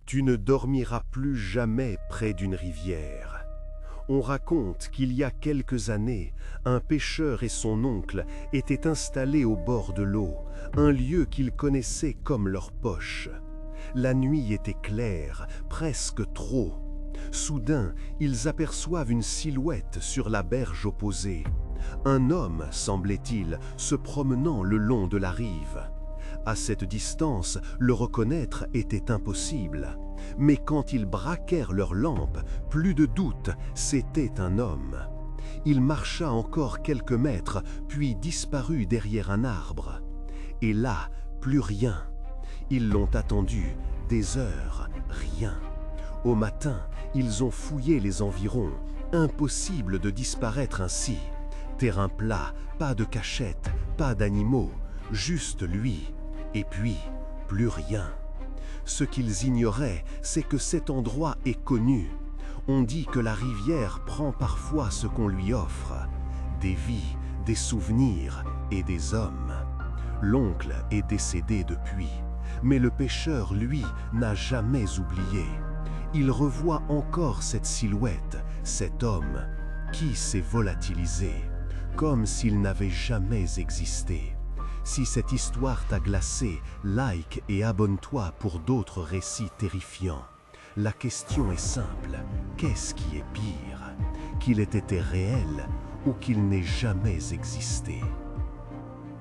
Tu ne dormiras plus jamais près d'une rivière. On raconte qu'il y a quelques années, un pêcheur et son oncle étaient installés au bord de l'eau, un lieu qu'ils connaissaient comme leur poche. La nuit était claire, presque trop. Soudain, ils aperçoivent une silhouette sur la berge opposée. Un homme, semblait-il, se promenant le long de la rive. À cette distance, le reconnaître était impossible. Mais quand ils braquèrent leurs lampes, plus de doute, c'était un homme. Il marcha encore quelques mètres, puis disparut derrière un arbre. Et là, plus rien. Ils l'ont attendu, des heures, rien. Au matin, ils ont fouillé les environs. Impossible de disparaître ainsi. Terrain plat, pas de cachette, pas d'animaux, juste lui. Et puis, plus rien. Ce qu'ils ignoraient, c'est que cet endroit est connu. On dit que la rivière prend parfois ce qu'on lui offre. Des vies, des souvenirs et des hommes. L'oncle est décédé depuis, mais le pêcheur, lui, n'a jamais oublié. Il revoit encore cette silhouette, cet homme, qui s'est volatilisé, comme s'il n'avait jamais existé. Si cette histoire t'a glacé, like et abonne-toi pour d'autres récits terrifiants. La question est simple, qu'est-ce qui est pire? Qu'il ait été réel ou qu'il n'ait jamais existé?